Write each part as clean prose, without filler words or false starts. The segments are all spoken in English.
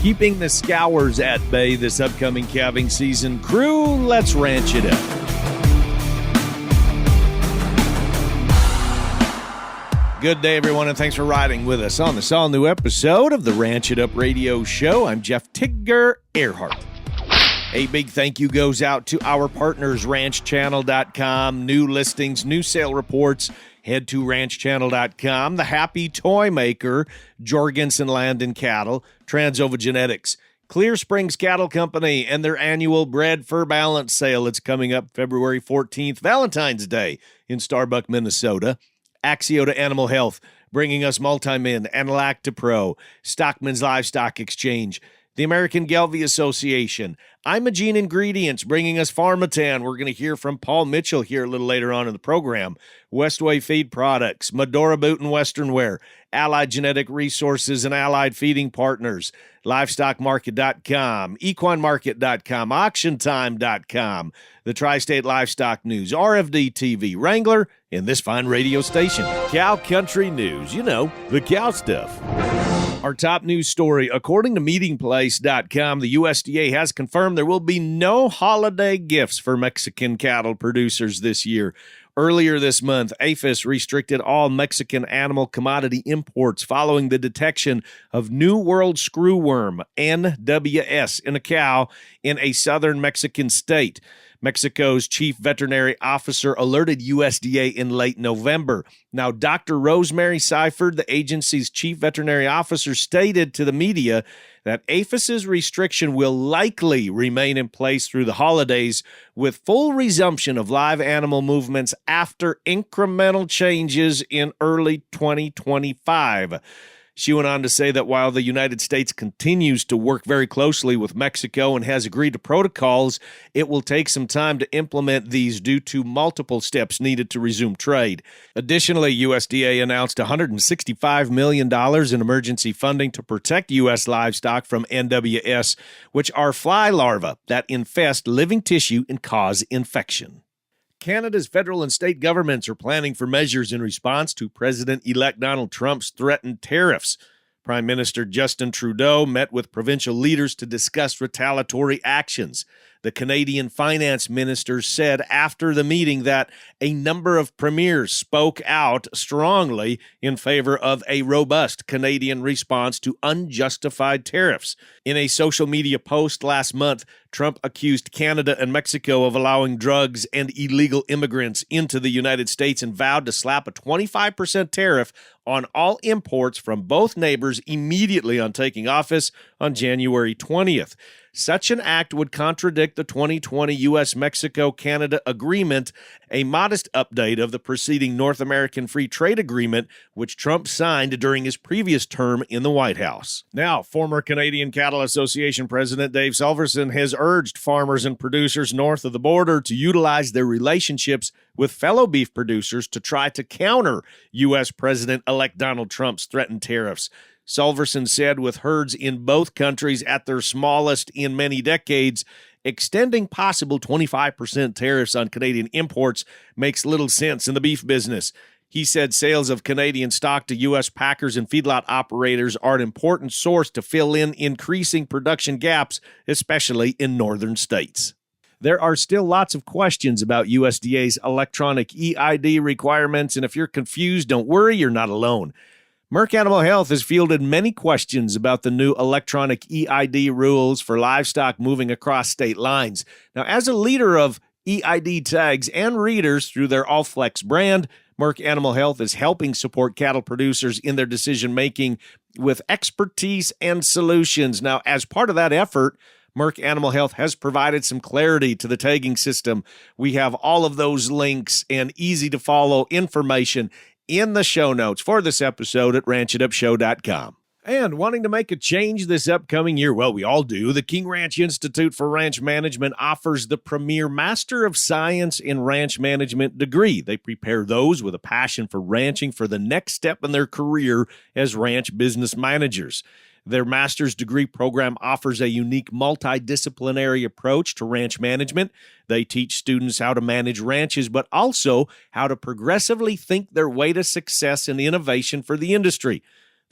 Keeping the Scours at bay this upcoming calving season. Crew, let's ranch it up. Good day, everyone, and thanks for riding with us on this all-new episode of the Ranch It Up Radio Show. I'm Jeff Tigger Earhart. A big thank you goes out to our partners, ranchchannel.com. New listings, new sale reports. Head to ranchchannel.com. The Happy Toy Maker, Jorgensen Land and Cattle, Transova Genetics, Clear Springs Cattle Company, and their annual Bred Fur Balance sale. It's coming up February 14th, Valentine's Day in Starbuck, Minnesota. Axiota Animal Health, bringing us Multimin and Lactapro, Stockman's Livestock Exchange, the American Gelbvieh Association, Imogene Ingredients, bringing us Farmatan. We're going to hear from Paul Mitchell here a little later on in the program. Westway Feed Products, Medora Boot and Western Wear, Allied Genetic Resources and Allied Feeding Partners, LivestockMarket.com, EquineMarket.com, AuctionTime.com, the Tri-State Livestock News, RFD TV, Wrangler, and this fine radio station. Cow Country News, you know, the cow stuff. Our top news story, according to MeetingPlace.com, the USDA has confirmed there will be no holiday gifts for Mexican cattle producers this year. Earlier this month, APHIS restricted all Mexican animal commodity imports following the detection of New World Screwworm, NWS, in a cow in a southern Mexican state. Mexico's chief veterinary officer alerted USDA in late November. Now, Dr. Rosemary Seifert, the agency's chief veterinary officer, stated to the media that APHIS's restriction will likely remain in place through the holidays, with full resumption of live animal movements after incremental changes in early 2025. She went on to say that while the United States continues to work very closely with Mexico and has agreed to protocols, it will take some time to implement these due to multiple steps needed to resume trade. Additionally, USDA announced $165 million in emergency funding to protect U.S. livestock from NWS, which are fly larvae that infest living tissue and cause infection. Canada's federal and state governments are planning for measures in response to President-elect Donald Trump's threatened tariffs. Prime Minister Justin Trudeau met with provincial leaders to discuss retaliatory actions. The Canadian finance minister said after the meeting that a number of premiers spoke out strongly in favor of a robust Canadian response to unjustified tariffs. In a social media post last month, Trump accused Canada and Mexico of allowing drugs and illegal immigrants into the United States and vowed to slap a 25% tariff on all imports from both neighbors immediately on taking office on January 20th. Such an act would contradict the 2020 U.S.-Mexico-Canada agreement, a modest update of the preceding North American Free Trade Agreement, which Trump signed during his previous term in the White House. Now, former Canadian Cattle Association President Dave Silverson has urged farmers and producers north of the border to utilize their relationships with fellow beef producers to try to counter U.S. President-elect Donald Trump's threatened tariffs. Silverson said with herds in both countries at their smallest in many decades, extending possible 25% tariffs on Canadian imports makes little sense in the beef business. He said sales of Canadian stock to U.S. packers and feedlot operators are an important source to fill in increasing production gaps, especially in northern states. There are still lots of questions about USDA's electronic EID requirements, and if you're confused, don't worry, you're not alone. Merck Animal Health has fielded many questions about the new electronic EID rules for livestock moving across state lines. Now, as a leader of EID tags and readers through their Allflex brand, Merck Animal Health is helping support cattle producers in their decision-making with expertise and solutions. Now, as part of that effort, Merck Animal Health has provided some clarity to the tagging system. We have all of those links and easy-to-follow information in the show notes for this episode at ranchitupshow.com. And wanting to make a change this upcoming year, well, we all do, the King Ranch Institute for Ranch Management offers the premier Master of Science in Ranch Management degree. They prepare those with a passion for ranching for the next step in their career as ranch business managers. Their master's degree program offers a unique multidisciplinary approach to ranch management. They teach students how to manage ranches, but also how to progressively think their way to success and innovation for the industry.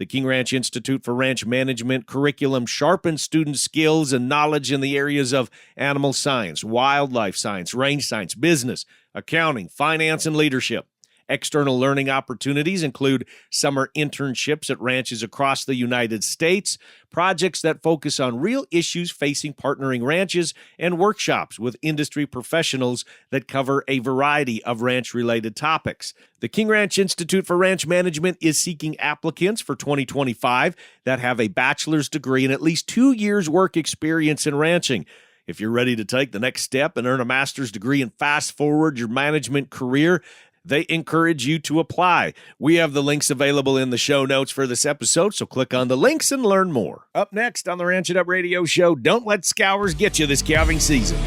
The King Ranch Institute for Ranch Management curriculum sharpens students' skills and knowledge in the areas of animal science, wildlife science, range science, business, accounting, finance, and leadership. External learning opportunities include summer internships at ranches across the United States, projects that focus on real issues facing partnering ranches, and workshops with industry professionals that cover a variety of ranch-related topics. The King Ranch Institute for Ranch Management is seeking applicants for 2025 that have a bachelor's degree and at least 2 years' work experience in ranching. If you're ready to take the next step and earn a master's degree and fast-forward your management career, they encourage you to apply. We have the links available in the show notes for this episode, so click on the links and learn more. Up next on the Ranch It Up Radio Show, don't let Scours get you this calving season.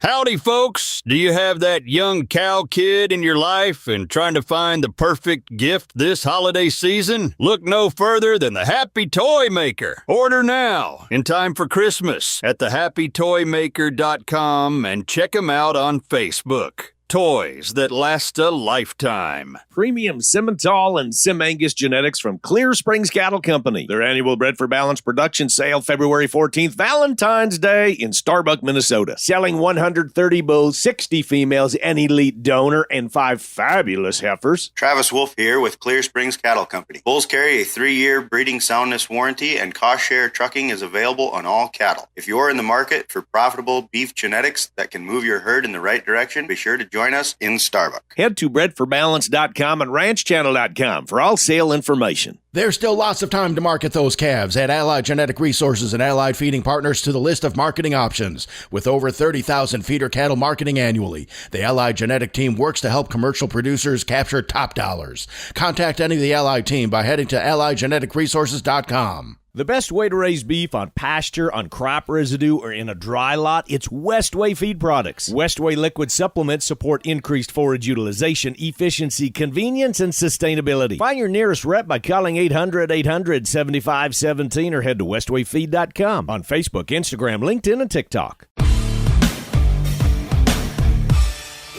Howdy, folks. Do you have that young cow kid in your life and trying to find the perfect gift this holiday season? Look no further than the Happy Toy Maker. Order now in time for Christmas at thehappytoymaker.com and check them out on Facebook. Toys that last a lifetime. Premium Simmental and SimAngus genetics from Clear Springs Cattle Company. Their annual Bred for Balance production sale February 14th, Valentine's Day in Starbuck, Minnesota. Selling 130 bulls, 60 females, an elite donor, and 5 fabulous heifers. Travis Wolf here with Clear Springs Cattle Company. Bulls carry a 3-year breeding soundness warranty, and cost share trucking is available on all cattle. If you're in the market for profitable beef genetics that can move your herd in the right direction, be sure to join us in Starbuck. Head to bredforbalance.com and ranchchannel.com for all sale information. There's still lots of time to market those calves. Add Allied Genetic Resources and Allied Feeding Partners to the list of marketing options. With over 30,000 feeder cattle marketing annually, the Allied Genetic team works to help commercial producers capture top dollars. Contact any of the Allied team by heading to AlliedGeneticResources.com. The best way to raise beef on pasture, on crop residue, or in a dry lot, it's Westway feed products. Westway liquid supplements support increased forage utilization, efficiency, convenience, and sustainability. Find your nearest rep by calling 800-800-7517 or head to westwayfeed.com on Facebook, Instagram, LinkedIn, and TikTok.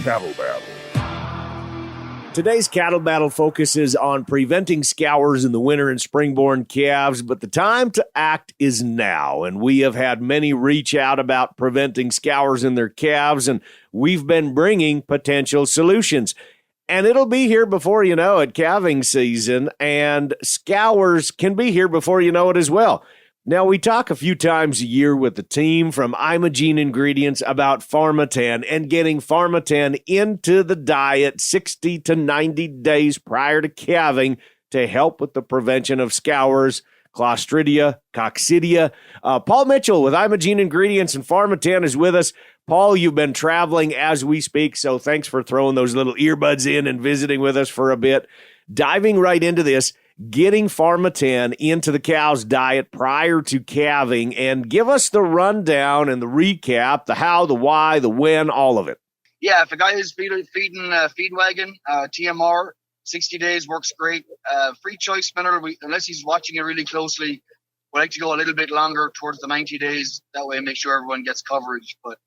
Cattle Battle. Today's Cattle Battle focuses on preventing scours in the winter and spring-born calves, but the time to act is now, and we have had many reach out about preventing scours in their calves, and we've been bringing potential solutions. And it'll be here before you know it, calving season, and scours can be here before you know it as well. Now, we talk a few times a year with the team from Imogene Ingredients about Farmatan and getting Farmatan into the diet 60 to 90 days prior to calving to help with the prevention of scours, Clostridia, Coccidia. Paul Mitchell with Imogene Ingredients and Farmatan is with us. Paul, you've been traveling as we speak, so thanks for throwing those little earbuds in and visiting with us for a bit. Diving right into this, getting Farmatan into the cow's diet prior to calving, and give us the rundown and the recap, the how, the why, the when, all of it. Yeah, if a guy is feeding feed wagon, TMR, 60 days works great. Free choice mineral, unless he's watching it really closely, we like to go a little bit longer towards the 90 days. That way, make sure everyone gets coverage. But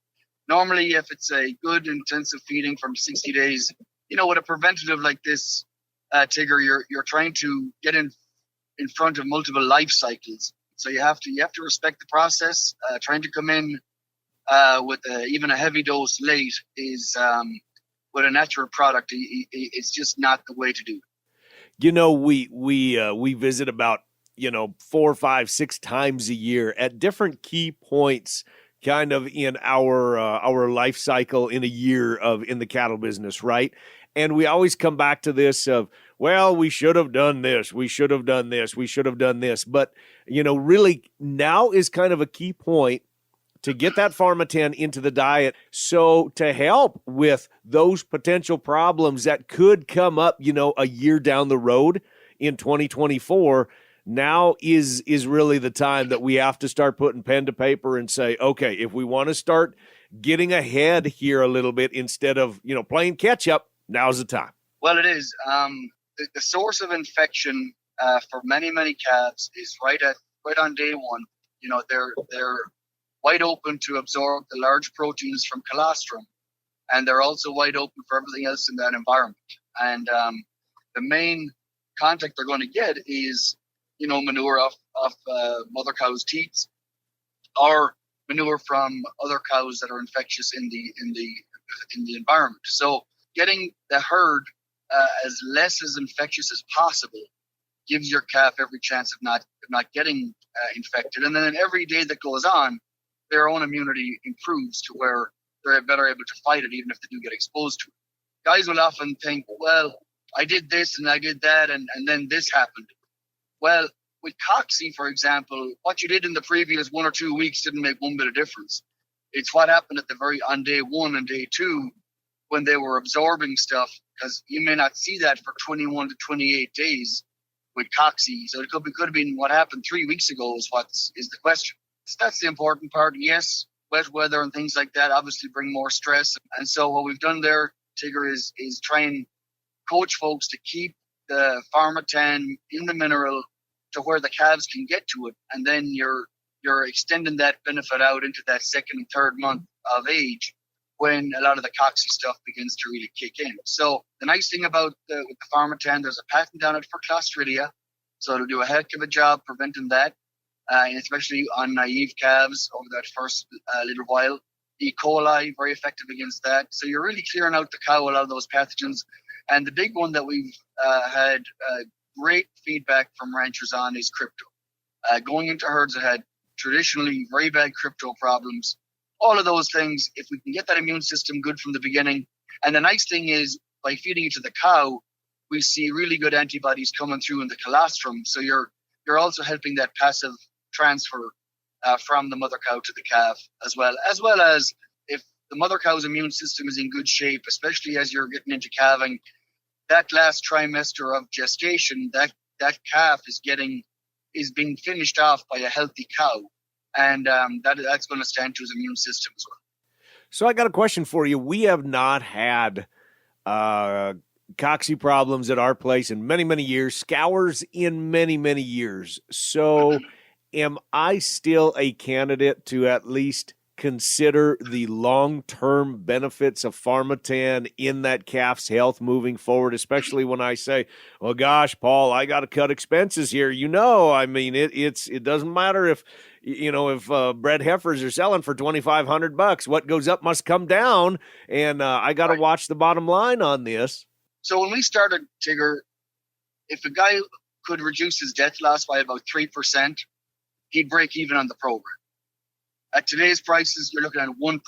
normally, if it's a good intensive feeding from 60 days, with a preventative like this, Tigger, you're trying to get in front of multiple life cycles, so you have to respect the process. Trying to come in with even a heavy dose late is with a natural product. It's just not the way to do it. We visit about 4, 5, 6 times a year at different key points, kind of in our life cycle in a year in the cattle business, right? And we always come back to this of, well, we should have done this, we should have done this, we should have done this. But, really now is kind of a key point to get that Farmatan into the diet. So to help with those potential problems that could come up, a year down the road in 2024, now is really the time that we have to start putting pen to paper and say, okay, if we want to start getting ahead here a little bit instead of, playing catch up, now's the time. Well, it is. The source of infection for many calves is right on day one. They're wide open to absorb the large proteins from colostrum, and they're also wide open for everything else in that environment. And the main contact they're going to get is manure off mother cow's teats, or manure from other cows that are infectious in the environment. So getting the herd as less as infectious as possible gives your calf every chance of not getting infected. And then every day that goes on, their own immunity improves to where they're better able to fight it, even if they do get exposed to it. Guys will often think, well, I did this and I did that, and then this happened. Well, with Coxie, for example, what you did in the previous 1 or 2 weeks didn't make one bit of difference. It's what happened on day 1 and day 2 when they were absorbing stuff, because you may not see that for 21 to 28 days with Coxie. So it could have been what happened 3 weeks ago is the question. So that's the important part. Yes, wet weather and things like that obviously bring more stress. And so what we've done there, Tigger, is try and coach folks to keep the Farmatan in the mineral to where the calves can get to it. And then you're extending that benefit out into that 2nd and 3rd month of age when a lot of the Coxie stuff begins to really kick in. So the nice thing about with the Farmatan, there's a patent on it for Clostridia. So it'll do a heck of a job preventing that, and especially on naive calves over that first little while. E. coli, very effective against that. So you're really clearing out the cow a lot of those pathogens. And the big one that we've had great feedback from ranchers on is crypto. Going into herds that had traditionally very bad crypto problems, all of those things, if we can get that immune system good from the beginning. And the nice thing is, by feeding it to the cow, we see really good antibodies coming through in the colostrum. So you're also helping that passive transfer from the mother cow to the calf, as well as if the mother cow's immune system is in good shape, especially as you're getting into calving, that last trimester of gestation, that calf is being finished off by a healthy cow, and that's going to stand to his immune system as well. So I got a question for you. We have not had Coxie problems at our place in many, many years, Scours in many, many years. So am I still a candidate to at least consider the long-term benefits of Farmatan in that calf's health moving forward, especially when I say, well, gosh, Paul, I got to cut expenses here. I mean, it doesn't matter if bred heifers are selling for $2,500, what goes up must come down. And I got to watch the bottom line on this. So when we started, Tigger, if a guy could reduce his death loss by about 3%, he'd break even on the program. At today's prices, you're looking at 1%.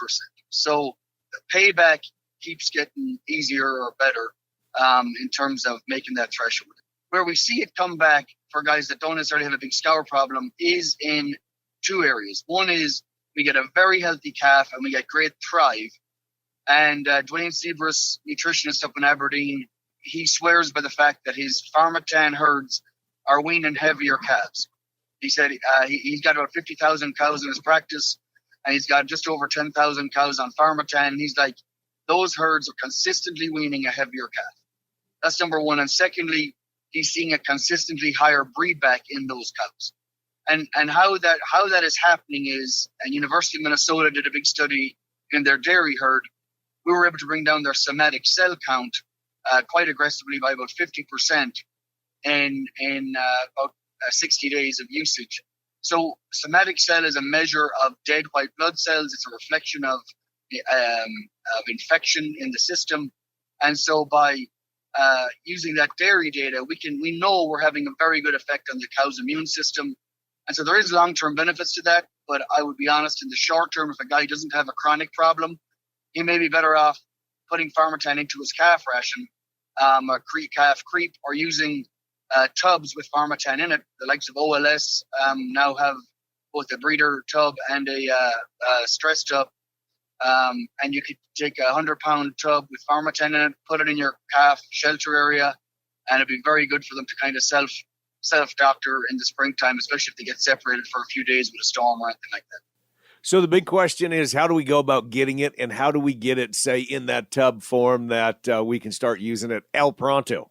So the payback keeps getting easier or better in terms of making that threshold. Where we see it come back for guys that don't necessarily have a big scour problem is in 2 areas. One is we get a very healthy calf and we get great thrive. And Dwayne Seabrus, nutritionist up in Aberdeen, he swears by the fact that his Farmatan herds are weaning heavier calves. He said he's got about 50,000 cows in his practice, and he's got just over 10,000 cows on Farmatan. And he's like, those herds are consistently weaning a heavier calf. That's number one. And secondly, he's seeing a consistently higher breed back in those cows. And how that is happening is, and University of Minnesota did a big study in their dairy herd. We were able to bring down their somatic cell count quite aggressively by about 50% in about 60 days of usage. So somatic cell is a measure of dead white blood cells. It's a reflection of infection in the system. And so by using that dairy data, we know we're having a very good effect on the cow's immune system. And so there is long-term benefits to that. But I would be honest, in the short term, if a guy doesn't have a chronic problem, he may be better off putting Farmatan into his calf ration, calf creep, or using tubs with Farmatan in it. The likes of OLS now have both a breeder tub and a stress tub. And you could take a 100-pound tub with Farmatan in it, put it in your calf shelter area, and it'd be very good for them to kind of self-doctor in the springtime, especially if they get separated for a few days with a storm or anything like that. So the big question is, how do we go about getting it, and how do we get it, say, in that tub form that we can start using it el pronto?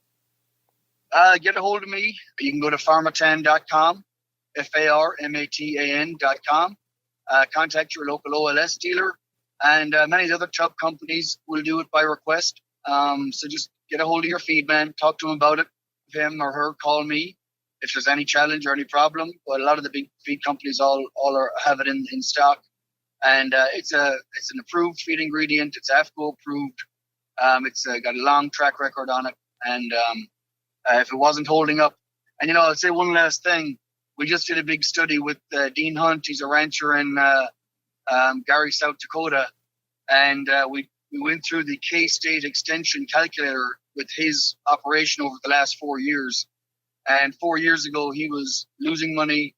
Get a hold of me. You can go to farmatan.com, farmatan.com. Contact your local OLS dealer, and many of the other tub companies will do it by request. So just get a hold of your feed man, talk to him about it, him or her, call me, if there's any challenge or any problem. But a lot of the big feed companies all have it in stock, and it's an approved feed ingredient. It's AFCO approved. It's got a long track record on it, and if it wasn't holding up, and I'll say one last thing. We just did a big study with Dean Hunt. He's a rancher in Gary, South Dakota, and we went through the K-State extension calculator with his operation over the last 4 years. And 4 years ago, he was losing money.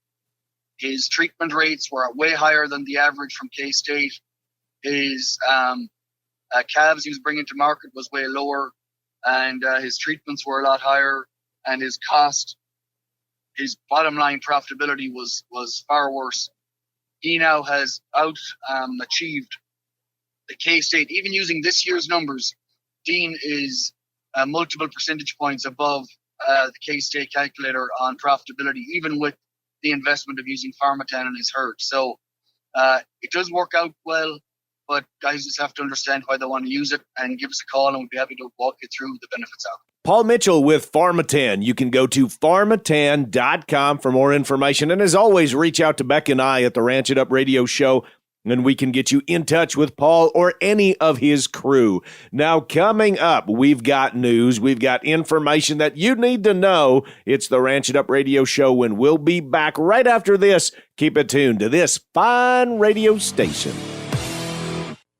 His treatment rates were way higher than the average from K-State. His calves he was bringing to market was way lower, and his treatments were a lot higher, and his cost, his bottom line profitability was far worse. He now has achieved the K-State. Even using this year's numbers, Dean is multiple percentage points above the K-State calculator on profitability, even with the investment of using Farmatan in his herd. So it does work out well, but guys just have to understand why they want to use it, and give us a call, and we'll be happy to walk you through the benefits of it. Paul Mitchell with Farmatan. You can go to farmatan.com for more information. And as always, reach out to Beck and I at the Ranch It Up Radio Show, and we can get you in touch with Paul or any of his crew. Now, coming up, we've got news. We've got information that you need to know. It's the Ranch It Up Radio Show, and we'll be back right after this. Keep it tuned to this fine radio station.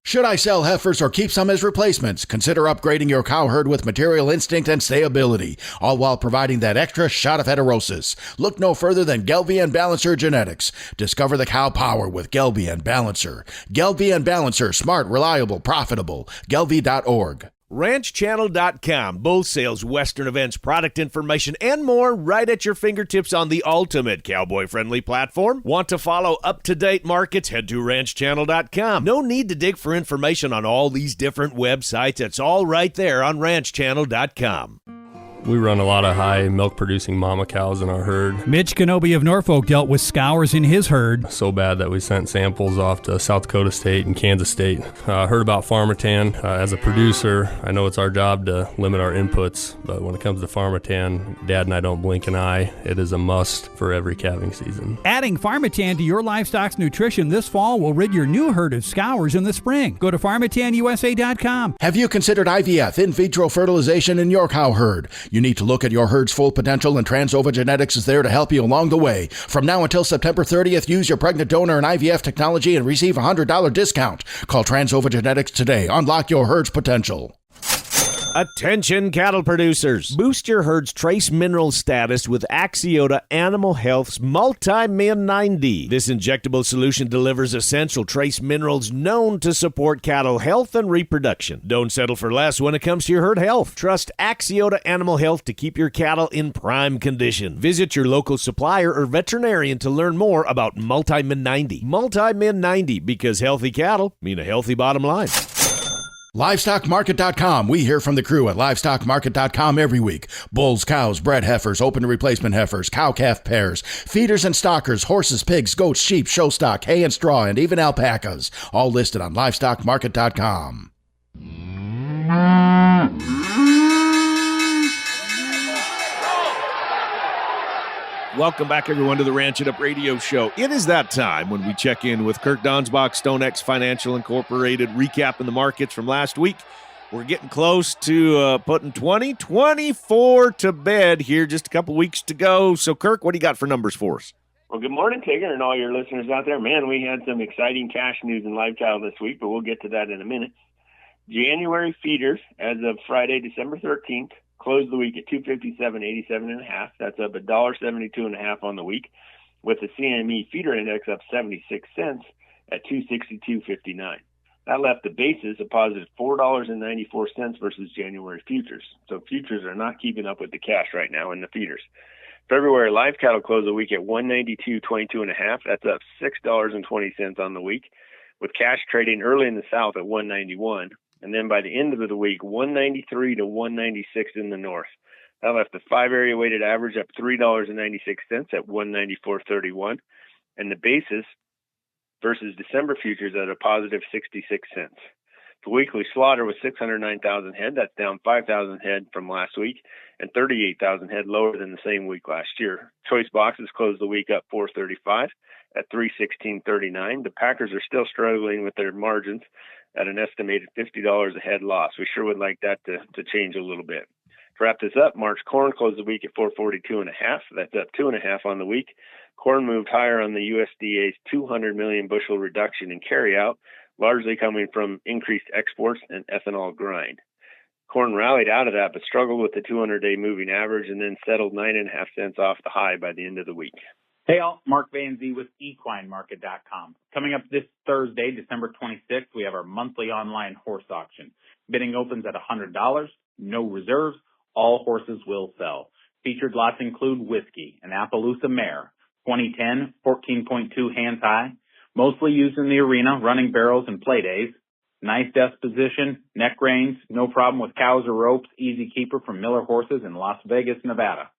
Should I sell heifers or keep some as replacements? Consider upgrading your cow herd with Material Instinct and Stayability, all while providing that extra shot of heterosis. Look no further than Gelbvieh and Balancer Genetics. Discover the cow power with Gelbvieh and Balancer. Gelbvieh and Balancer, smart, reliable, profitable. Gelbvieh.org. RanchChannel.com, bull sales, western events, product information, and more right at your fingertips on the ultimate cowboy-friendly platform. Want to follow up-to-date markets? Head to RanchChannel.com. No need to dig for information on all these different websites. It's all right there on RanchChannel.com. We run a lot of high milk-producing mama cows in our herd. Mitch Kenobi of Norfolk dealt with Scours in his herd. So bad that we sent samples off to South Dakota State and Kansas State. Heard about Farmatan. As a producer, I know it's our job to limit our inputs, but when it comes to Farmatan, Dad and I don't blink an eye. It is a must for every calving season. Adding Farmatan to your livestock's nutrition this fall will rid your new herd of Scours in the spring. Go to FarmatanUSA.com. Have you considered IVF, in vitro fertilization, in your cow herd? You need to look at your herd's full potential, and Transova Genetics is there to help you along the way. From now until September 30th, use your pregnant donor and IVF technology and receive a $100 discount. Call Transova Genetics today. Unlock your herd's potential. Attention cattle producers. Boost your herd's trace mineral status with Axiota Animal Health's Multi-Min 90. This injectable solution delivers essential trace minerals known to support cattle health and reproduction. Don't settle for less when it comes to your herd health. Trust Axiota Animal Health to keep your cattle in prime condition. Visit your local supplier or veterinarian to learn more about Multi-Min 90. Multi-Min 90, because healthy cattle mean a healthy bottom line. LivestockMarket.com. We hear from the crew at LivestockMarket.com every week. Bulls, cows, bred heifers, open replacement heifers, cow-calf pairs, feeders and stockers, horses, pigs, goats, sheep, show stock, hay and straw, and even alpacas. All listed on LivestockMarket.com. Welcome back, everyone, to the Ranch It Up Radio Show. It is that time when we check in with Kirk Donsbach, StoneX Financial Incorporated, recapping the markets from last week. We're getting close to putting 2024 to bed here, just a couple weeks to go. So, Kirk, what do you got for numbers for us? Well, good morning, Tigger, and all your listeners out there. Man, we had some exciting cash news in live cattle this week, but we'll get to that in a minute. January feeders, as of Friday, December 13th, closed the week at $257.87.5. That's up $1.72.5 on the week, with the CME feeder index up 76 cents at $262.59. That left the basis a positive $4.94 versus January futures. So futures are not keeping up with the cash right now in the feeders. February live cattle closed the week at $192.22.5. That's up $6.20 on the week, with cash trading early in the south at $191. And then by the end of the week, 193 to 196 in the north. That left the 5-area weighted average up $3.96 at 194.31, and the basis versus December futures at a positive 66 cents. The weekly slaughter was 609,000 head. That's down 5,000 head from last week and 38,000 head lower than the same week last year. Choice boxes closed the week up 435 at 316.39. The packers are still struggling with their margins at an estimated $50 a head loss. We sure would like that to change a little bit. To wrap this up, March corn closed the week at 442.5. That's up 2.5 on the week. Corn moved higher on the USDA's 200 million bushel reduction in carryout, largely coming from increased exports and ethanol grind. Corn rallied out of that, but struggled with the 200-day moving average and then settled 9.5 cents off the high by the end of the week. Hey all, Mark VanZee with equinemarket.com. Coming up this Thursday, December 26th, we have our monthly online horse auction. Bidding opens at $100, no reserves, all horses will sell. Featured lots include Whiskey, an Appaloosa mare, 2010, 14.2 hands high, mostly used in the arena, running barrels and play days. Nice disposition, neck reins, no problem with cows or ropes, easy keeper from Miller Horses in Las Vegas, Nevada.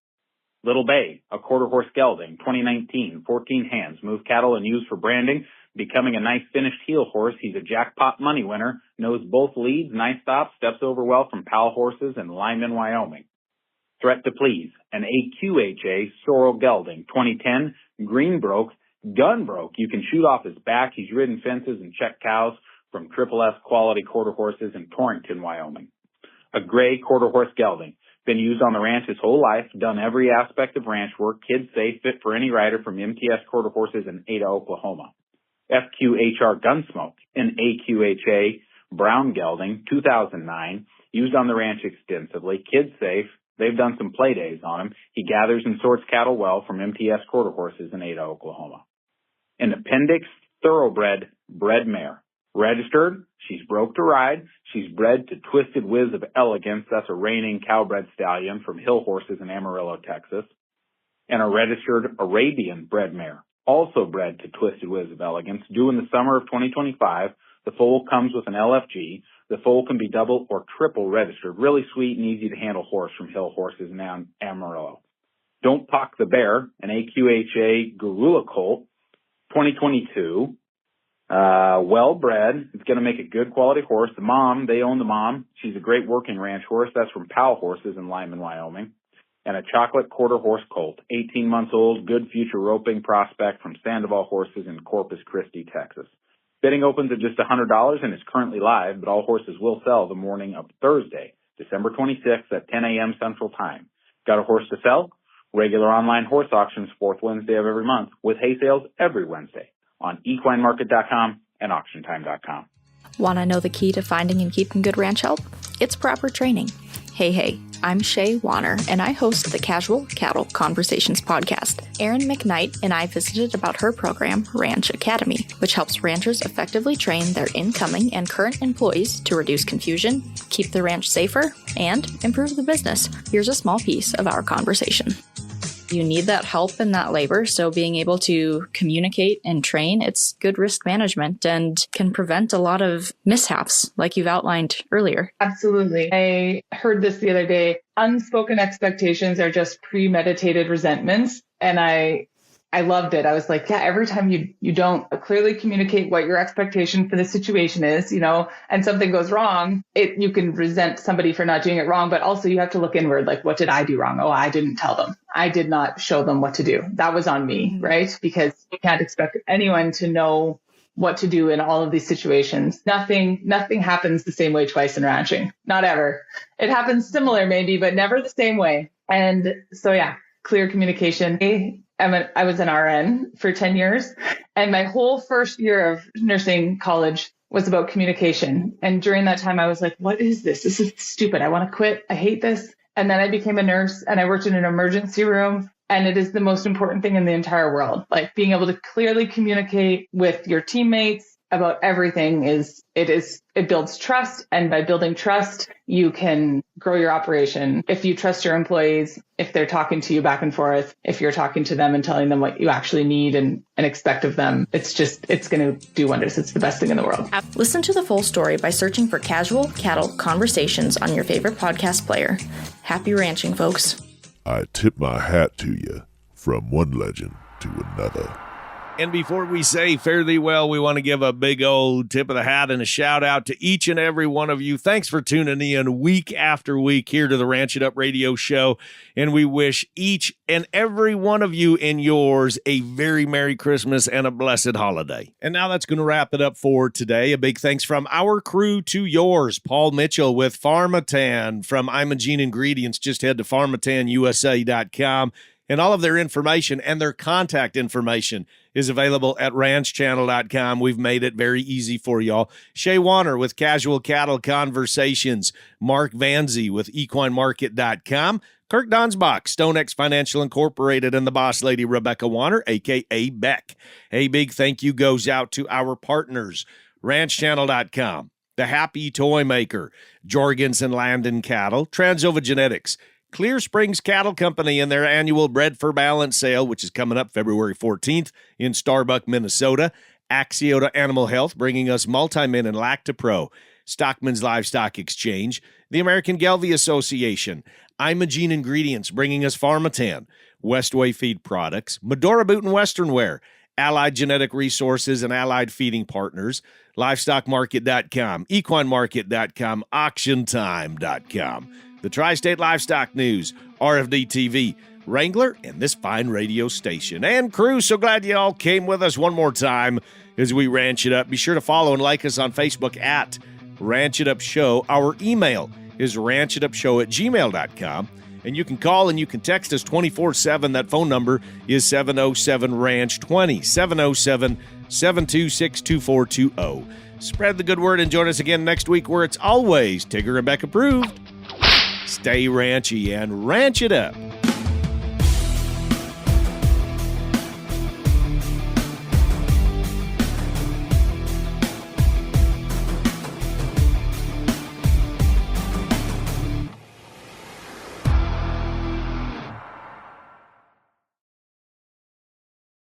Little Bay, a quarter horse gelding, 2019, 14 hands, moved cattle and used for branding, becoming a nice finished heel horse. He's a jackpot money winner, knows both leads, nice stops, steps over well from Powell Horses in Lyman, Wyoming. Threat to Please, an AQHA sorrel gelding, 2010, green broke, gun broke. You can shoot off his back. He's ridden fences and checked cows from Triple S quality quarter horses in Torrington, Wyoming. A gray quarter horse gelding. Been used on the ranch his whole life, done every aspect of ranch work, kid safe, fit for any rider from MTS quarter horses in Ada, Oklahoma. FQHR Gunsmoke, an AQHA brown gelding, 2009, used on the ranch extensively, kid safe. They've done some play days on him. He gathers and sorts cattle well from MTS quarter horses in Ada, Oklahoma. An appendix thoroughbred bred mare. Registered, she's broke to ride. She's bred to Twisted Whiz of Elegance. That's a reigning cowbred stallion from Hill Horses in Amarillo, Texas. And a registered Arabian bred mare, also bred to Twisted Whiz of Elegance, due in the summer of 2025. The foal comes with an LFG. The foal can be double or triple registered. Really sweet and easy to handle horse from Hill Horses in Amarillo. Don't Pock the Bear, an AQHA Gorilla Colt, 2022. Well bred. It's going to make a good quality horse. The mom, they own the mom. She's a great working ranch horse. That's from Powell Horses in Lyman, Wyoming. And a chocolate quarter horse colt, 18 months old, good future roping prospect from Sandoval Horses in Corpus Christi, Texas. Bidding opens at just $100 and is currently live, but all horses will sell the morning of Thursday, December 26th at 10 a.m. Central Time. Got a horse to sell? Regular online horse auctions, fourth Wednesday of every month, with hay sales every Wednesday on equinemarket.com and auctiontime.com. Want to know the key to finding and keeping good ranch help? It's proper training. Hey, I'm Shaye Wanner, and I host the Casual Cattle Conversations podcast. Erin McKnight and I visited about her program, Ranch Academy, which helps ranchers effectively train their incoming and current employees to reduce confusion, keep the ranch safer, and improve the business. Here's a small piece of our conversation. You need that help and that labor, so being able to communicate and train, it's good risk management and can prevent a lot of mishaps like you've outlined earlier. Absolutely. I heard this the other day. Unspoken expectations are just premeditated resentments. And I loved it. I was like, yeah, every time you don't clearly communicate what your expectation for the situation is, and something goes wrong, you can resent somebody for not doing it wrong, but also you have to look inward. Like, what did I do wrong? Oh, I didn't tell them. I did not show them what to do. That was on me, right? Because you can't expect anyone to know what to do in all of these situations. Nothing happens the same way twice in ranching. Not ever. It happens similar maybe, but never the same way. And so, yeah, clear communication. I was an RN for 10 years, and my whole first year of nursing college was about communication. And during that time, I was like, what is this? This is stupid. I want to quit. I hate this. And then I became a nurse, and I worked in an emergency room. And it is the most important thing in the entire world. Like, being able to clearly communicate with your teammates about everything it builds trust. And by building trust, you can grow your operation. If you trust your employees, if they're talking to you back and forth, if you're talking to them and telling them what you actually need and expect of them, it's going to do wonders. It's the best thing in the world. Listen to the full story by searching for Casual Cattle Conversations on your favorite podcast player. Happy ranching, folks. I tip my hat to you, from one legend to another. And before we say fare thee well, we want to give a big old tip of the hat and a shout out to each and every one of you. Thanks for tuning in week after week here to the Ranch It Up Radio Show. And we wish each and every one of you and yours a very Merry Christmas and a blessed holiday. And now that's going to wrap it up for today. A big thanks from our crew to yours. Paul Mitchell with Farmatan from Imogene Ingredients. Just head to farmatanusa.com. And all of their information and their contact information is available at ranchchannel.com. We've made it very easy for y'all. Shaye Wanner with Casual Cattle Conversations. Mark VanZee with equinemarket.com. Kirk Donsbach, StoneX Financial Incorporated, and the boss lady, Rebecca Wanner, a.k.a. Beck. A big thank you goes out to our partners, ranchchannel.com, The Happy Toy Maker, Jorgensen Land and Cattle, Transova Genetics, Clear Springs Cattle Company and their annual Bred for Balance sale, which is coming up February 14th in Starbuck, Minnesota. Axiota Animal Health, bringing us Multimin and Lactapro. Stockman's Livestock Exchange. The American Gelbvieh Association. Imogene Ingredients, bringing us Farmatan. Westway Feed Products. Medora Boot and Western Wear. Allied Genetic Resources and Allied Feeding Partners. LivestockMarket.com. EquineMarket.com. AuctionTime.com. The Tri-State Livestock News, RFD TV, Wrangler, and this fine radio station. And crew, so glad you all came with us one more time as we ranch it up. Be sure to follow and like us on Facebook at Ranch It Up Show. Our email is ranchitupshow@gmail.com. And you can call and you can text us 24/7. That phone number is 707-RANCH-20, 707-726-2420. Spread the good word and join us again next week where it's always Tigger and Beck approved. Stay ranchy and ranch it up.